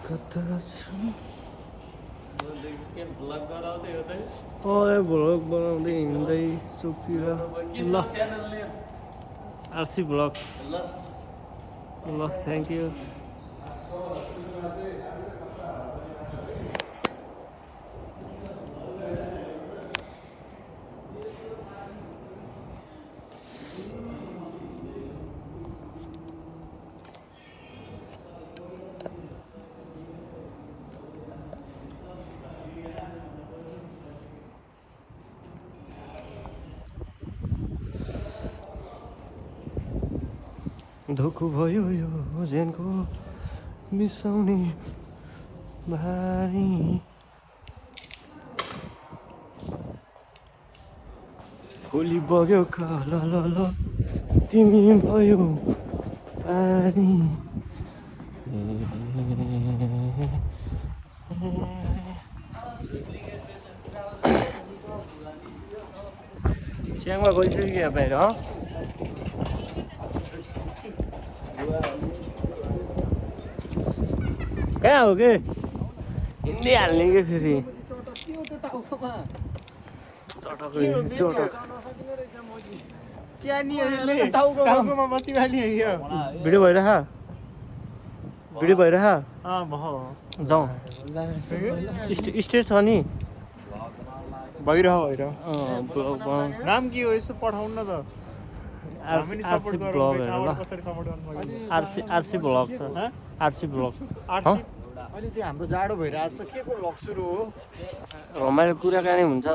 कता छु भ्लग गराउँदै हो त भ्लग बनाउँदै हिँड्दै चोकतिर ल आरसी भ्लग ल थ्याङ्क यू धोको भयो यो जेनको बिसाउने भारी खोली बग्यो काला ल तिमी भयो पारी च्याङमा गइसक्यो बाहिर कहाँ हो कि हिँड्दै हाल्ने कि फेरि भिडियो भइरह जाउँ स्टेज छ नि भइरह नाम के हो यसो पठाउनु न त आरसी ब्लग आरसी ब्लग छ आरसी ब्लग अहिले चाहिँ हाम्रो जाडो भइरहेको छ के को लग सुरु हो रमाइलो कुराकानी हुन्छ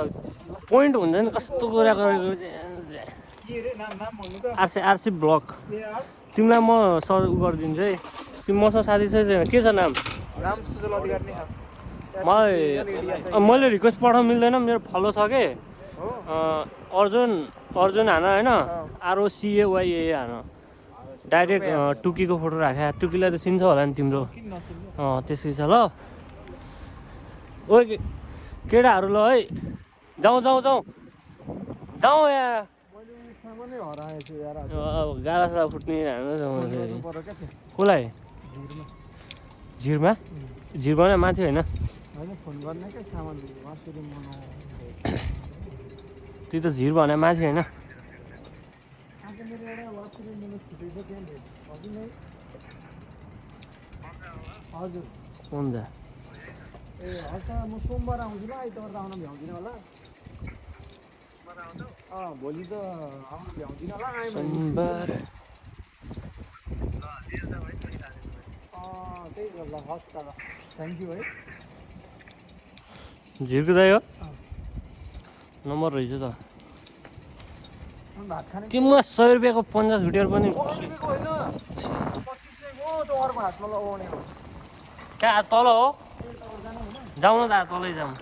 पोइन्ट हुन्छ नि कस्तो कुरा गरेको आरसी ब्लग तिमीलाई म सर उ गरिदिन्छु है तिमी मसँग साथी छ के छ नाम मैले रिक्वेस्ट पठाउनु मिल्दैन मेरो फलो छ कि अर्जुन हान होइन ROCAYA हान डाइरेक्ट टुकीको फोटो राखे टुकीलाई त चिन्छ होला नि तिम्रो त्यसै छ ल ओ केटाहरू ल है जाउँ यहाँ गाला साला फुट्ने कसलाई झिरमा नै माथि होइन त्यो त झिर भने माथि होइन हजुर हुन्छ ए हस् म सोमबार आउँछु ल आइतबार त आउन भ्याउँदिनँ होला भोलि त आउन भ्याउँदिनँ होला सोमबार त्यही ल हस् त ल थ्याङ्क यू है झिरको दाइ हो नम्बर रहेछ त भात खाने तिमीलाई 100 रुपियाँको 50 भिडियो पनि कहाँ तल हो जाउँ न त तलै जाउँ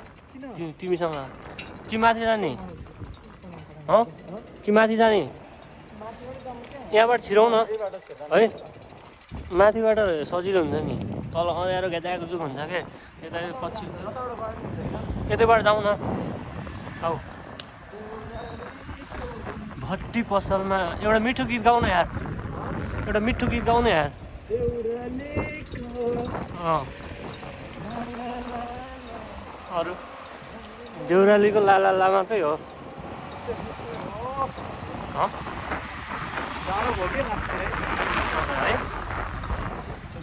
तिमीसँग कि माथि जाने कि माथि जाने यहाँबाट छिराउ न है माथिबाट सजिलो हुन्छ नि तल अँध्यारो घ्याचाक हुन्छ क्या यता पछि यतैबाट जाउँ न आऊ भट्टी पसलमा एउटा मिठो गीत गाउन यार एउटा मिठो गीत गाउन यार अरू देउरालीको लाला लामाकै हो है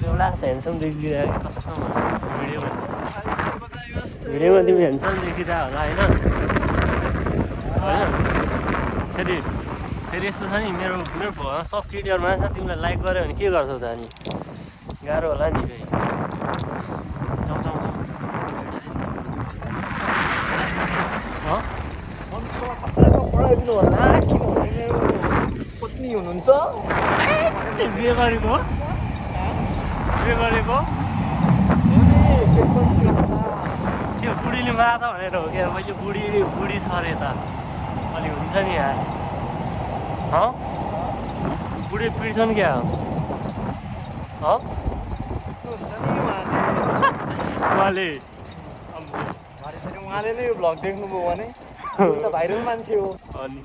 देउला ह्यान्डसम देखिरहेको कसम भिडियोमा तिमी ह्यान्डसम देखिरहेको होला होइन फेरि यस्तो छ नि मेरो सफ्टवेयरमा छ तिमीलाई लाइक गऱ्यो भने के गर्छौ त अनि गाह्रो होला नि फेरि पढाइदिनु होला किनभने मेरो पत्नी हुनुहुन्छ बिहे गरेको त्यो बुढीले माछ भनेर हो क्या मैले बुढी छ अरे त अलि हुन्छ नि यार बुढी पिट्छन् क्या उहाँले नै यो भ्लग देख्नुभयो भने भाइरल मान्छे हो अनि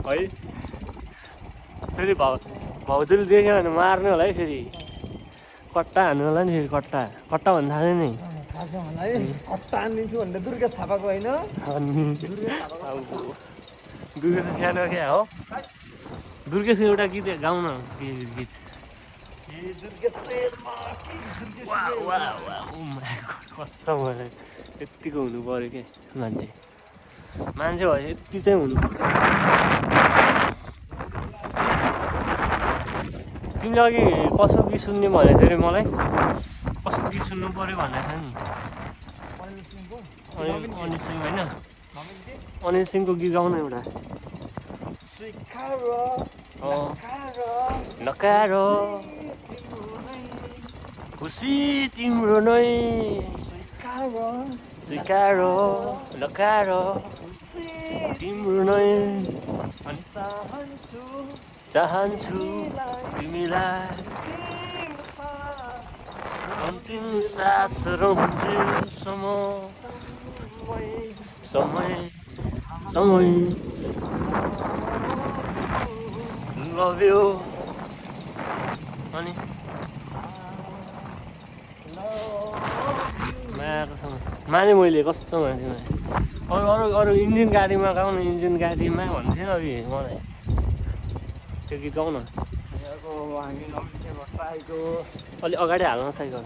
है फेरि भाउजूले देख्यो भने मार्ने होला है फेरि कट्टा हान्नु होला नि फेरि कट्टा कट्टा भन्नु थाहा छैन नि थाहा छ मलाई कट्टा हानिदिन्छु भनेर दुर्गा थापाको होइन अनि दुर्गेश सानो क्या हो दुर्गेशको एउटा गीत गाउन गीत कसम मलाई यत्तिको हुनु पऱ्यो क्या मान्छे मान्छे भयो यति चाहिँ हुनु तिमीले अघि कसो गीत सुन्ने भनेको थियो अरे मलाई कसो गीत सुन्नु पऱ्यो भनेको थियो नि अनिल सिंह होइन अनिल सिंहको गीत गाउन एउटा नकारो खुसी तिम्रो नै स्वीकारो नकारो तिम्रो नै चाहन्छु तिमीलाई अन्तिम सास रहन्जेलसम्म समय लभ यु अनि माने मैले कस्तो भन्थेँ अरू इन्जिन गाडीमा गाउन इन्जिन गाडीमा भन्थेँ अघि मलाई त्यो गीत गाउन अलि अगाडि हाल्न साइकल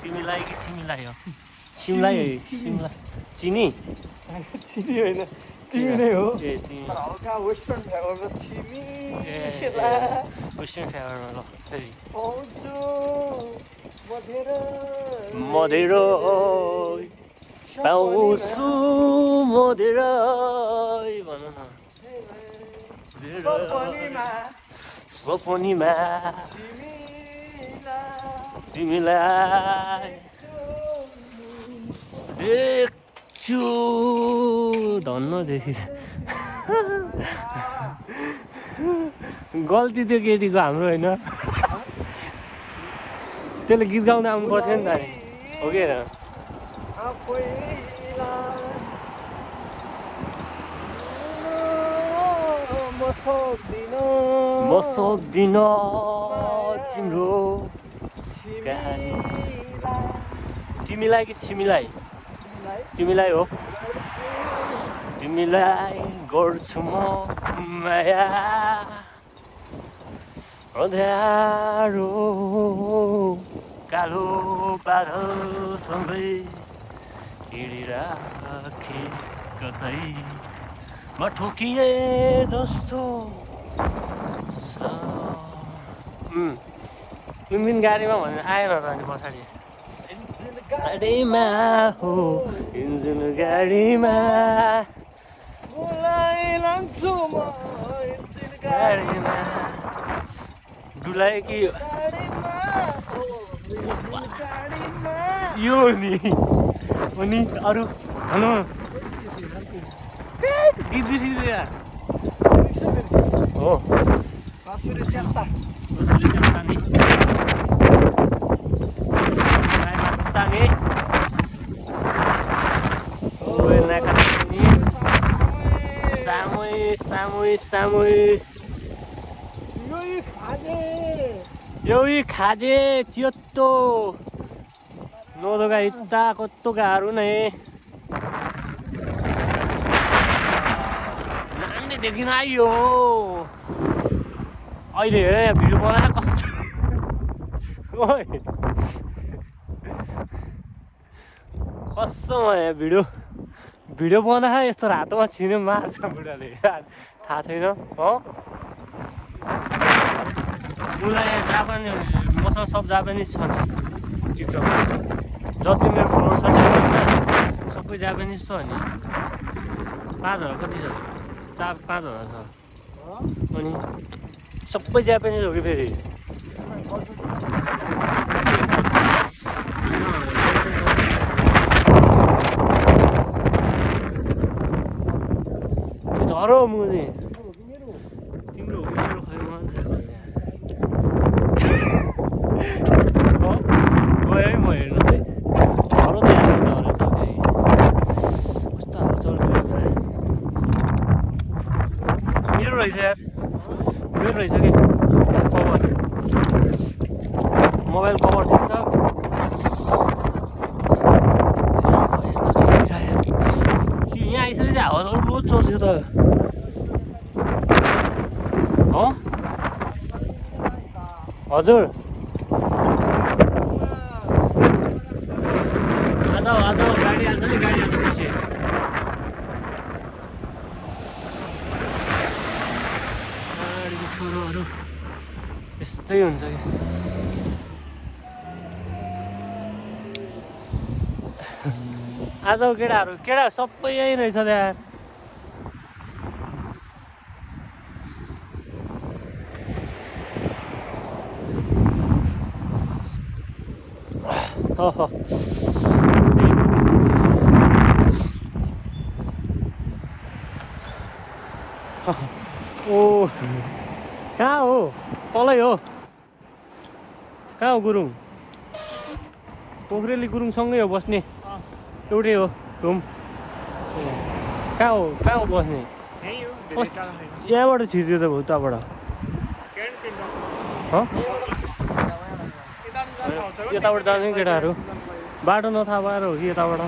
तिमीलाई कि सिमीलाई हो सिमलाई चिनी चिनी होइन तिमी नै हो ए तिमी हल्का वेस्टर्न फ्लेभरमा चिनी वेस्टर्न फ्लेभरमा ल फेरि पाउँछु मधेरो पाउँछु मधेरो भन न सपनीमा तिमीलाई देख्छु धन्न देखि गल्ती त्यो केटीको हाम्रो होइन त्यसले गीत गाउन आउनु पर्थ्यो नि त हो कि होइन म सक्दिनँ तिम्रो तिमीलाई कि छिमीलाई तिमीलाई हो तिमीलाई गर्छु म माया अँध्यारो कालो बादलसँगै हिँडिराखे कतै म ठोकिए जस्तो इन्जिन गाडीमा भनेर आएन त अनि पछाडि गाडीमा हो इन्जिन गाडीमा गाडीमा डुलाए कि यो नि अनि अरू भनौँ गीत बिर्सिँदैन हो कसरी चल्ता नि Tangi. Oh, naik ini. Samui. Yoi kaje, ciotto. Nodoga itta kotto garu ne. Nande dekina yo. अहिले हेर भिडियो बनाएर कस्तो ओइ कसम यहाँ भिडियो बनाएर यस्तो रातोमा छिने मार्छ बुढाले थाहा छैन हो उसलाई यहाँ जापानी मसँग सब जापानिज छ नि टिकटकमा जति मेरो फलोवर्स छ सबै जापानिज छ नि 5,000 कति छ 4-5,000 छ अनि सबै जापानिज हो कि फेरि झरो मुनि तिम्रो हो कि मेरो खै मलाई थाहा गयो है म हेर्नु है झरो त हेर्नु झरो त फेरि कस्तो हाल चल्छ मेरो रहेछ यार मेरो रहेछ कि कभर मोबाइल कभर छ नि त यस्तो चलिरहेको कि यहाँ आइसकेपछि हावा रोज चल्थ्यो त हो हजुर आज गाडी आल्छ नि गाडी आल्छ पछि गाडीको छोरोहरू यस्तै हुन्छ कि आजको केटा सबै यहीँ रहेछ त्यहाँ ओ कहाँ हो तलै हो कहाँ हो गुरुङ पोखरेली गुरुङसँगै हो बस्ने एउटै हो घुम कहाँ हो बस्ने यहाँबाट छिर्यो त उताबाट यताबाट जाने केटाहरू बाटो नथाहा भएर हो कि यताबाट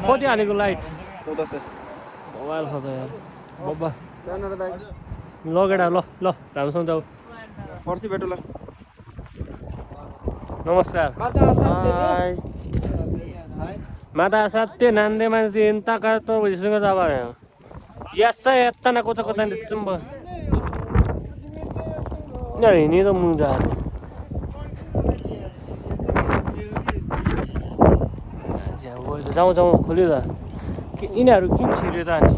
कति हालेको लाइट 1400 मोबाइल छ त यार बब्बा ल केटा ल राम्रोसँग जाऊ पर्सि भेटौँ ल नमस्कार माता साथ्य नान्दे मान्छे ಎಂತ ಕಾಯ್ತು ಬಿಸಿಲಿಗೆ ಜಾವ ಎಸ್ಸ ಎತ್ತನ ಕೂತ ತುಂಬ हिँडेर मुजा जाउँ खोल्यो त यिनीहरू किन छिर्यो त अनि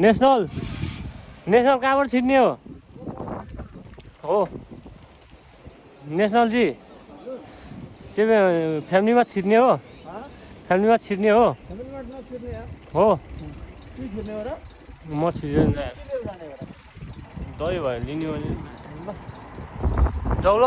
नेसनल कहाँबाट छिर्ने हो नेसनल जी फ्यामिलीमा छिर्ने हो हो म छिर्यो दही भयो लिने भने जाऊ ल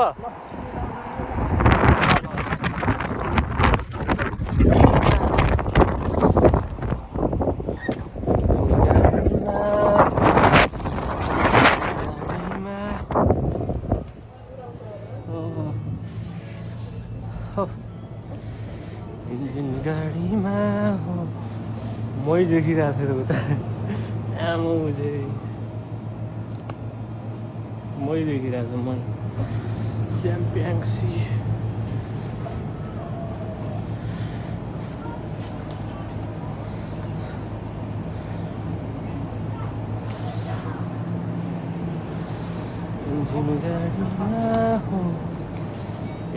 इन्जिन गाडीमा हो मै देखिरहेको थिएँ उता आमा चाहिँ मै देखिरहेको मै च्याम्पियन्सी इन्जिन गाडीमा हो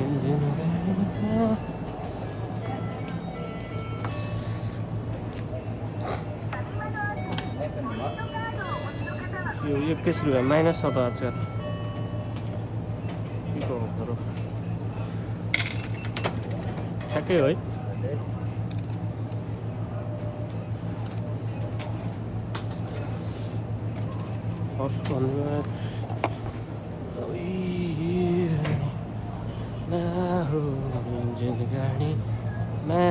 इन्जिन गाडीमा यो 21 रुपियाँ माइनस छ त अचार के गर्नु ठ्याक्कै है हस् धन्यवाद इन्जिन गाडीमा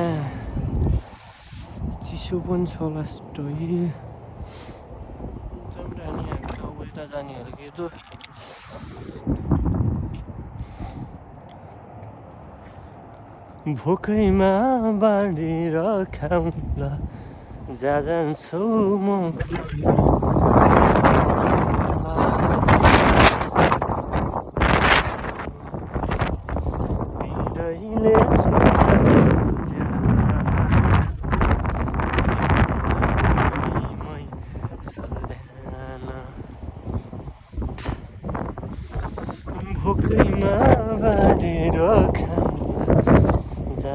चिसो पनि छ होला स्टोई यता जानेहरू के त भोकैमा बाँडेर खाउँला जहाँ जान्छौ म भोकैमा बाँडेर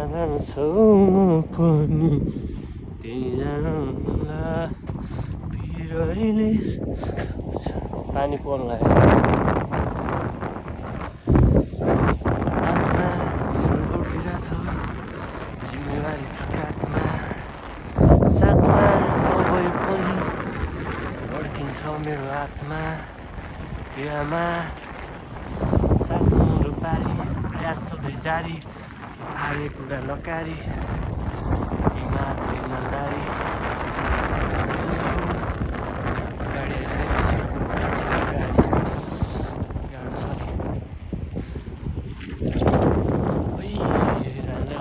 जान्छौ म पनि त्यही जाउँला पिरैले पानी पर्न लाग्यो हातमा मेरो रोकिरा छ जिम्मेवारी छ काठमा साथमा नभए पनि अड्किन्छ मेरो हातमा बिहामा सासुहरू पारी प्रयास सधैँ जारी आए कुरा नकारी भण्डारी गाडी आइरहेपछि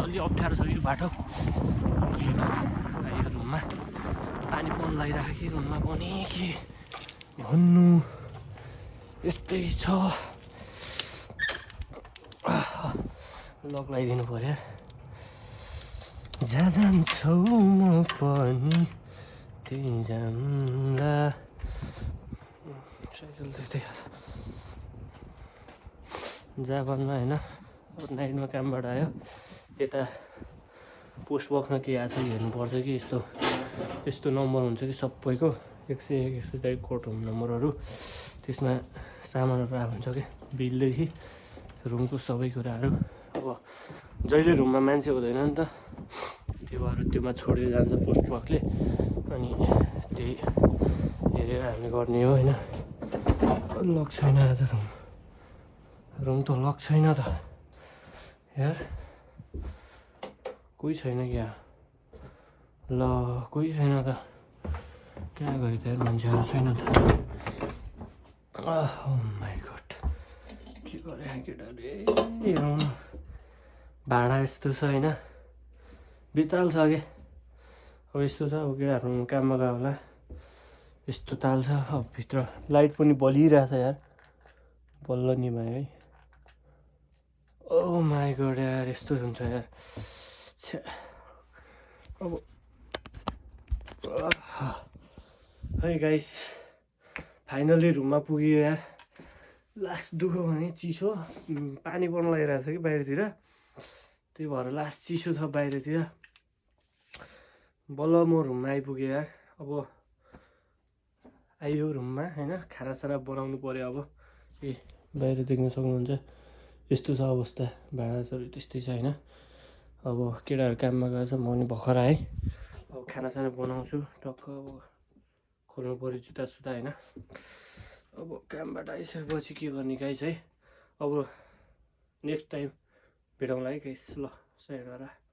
अलि अप्ठ्यारो छ यो बाटो यो रुममा पानी पनि लगाइरहेको कि रुममा पनि के भन्नु यस्तै छ लक लगाइदिनु पर्यो जहाँ जान्छौ म पनि त्यही जाम्ला साइकल त्यस्तै जापानमा होइन नाइटमा कामबाट आयो यता पोस्ट बक्समा के आएको छ हेर्नुपर्छ कि यस्तो नम्बर हुन्छ कि सबैको 101 टाइप कोड होम नम्बरहरू त्यसमा सामानहरू आएको हुन्छ कि बिलदेखि रुमको सबै कुराहरू अब जहिले रुममा मान्छे हुँदैन नि त त्यो भएर त्योमा छोडेर जान्छ पोस्ट बक्सले अनि त्यही हेरेर हामीले गर्ने हो होइन लक छैन आज रुम त लक छैन त यार कोही छैन क्या ल कोही छैन त कहाँ गयो त मान्छेहरू छैन त माइ गड के गरे केटाले हेरौँ न भाडा यस्तो छ होइन बिताल छ कि अब यस्तो छ अब केटाहरू काममा गयो होला यस्तो ताल छ अब भित्र लाइट पनि बलिरहेछ यार बल्ल निभायो है ओ माई गड यार यस्तो हुन्छ यार छ्या अब है गाइस फाइनली रुममा पुग्यो यार लास्ट दुःख भने चिसो पानी पनि लगाइरहेको छ कि बाहिरतिर त्यही भएर लास्ट चिसो छ बाहिरतिर बल्ल म रुममा आइपुगेँ यार अब आइयो रुममा होइन खानासाना बनाउनु पर्यो अब ए बाहिर देख्न सक्नुहुन्छ यस्तो छ अवस्था भाँडाहरू त्यस्तै छ होइन अब केटाहरू काममा गएर म पनि भर्खर आएँ अब खानासाना बनाउँछु टक्क अब खोल्नु पऱ्यो जुत्ता होइन अब कामबाट आइसकेपछि के गर्ने गाइस है अब नेक्स्ट टाइम भेटौँला है गाइस ल साइड गरेर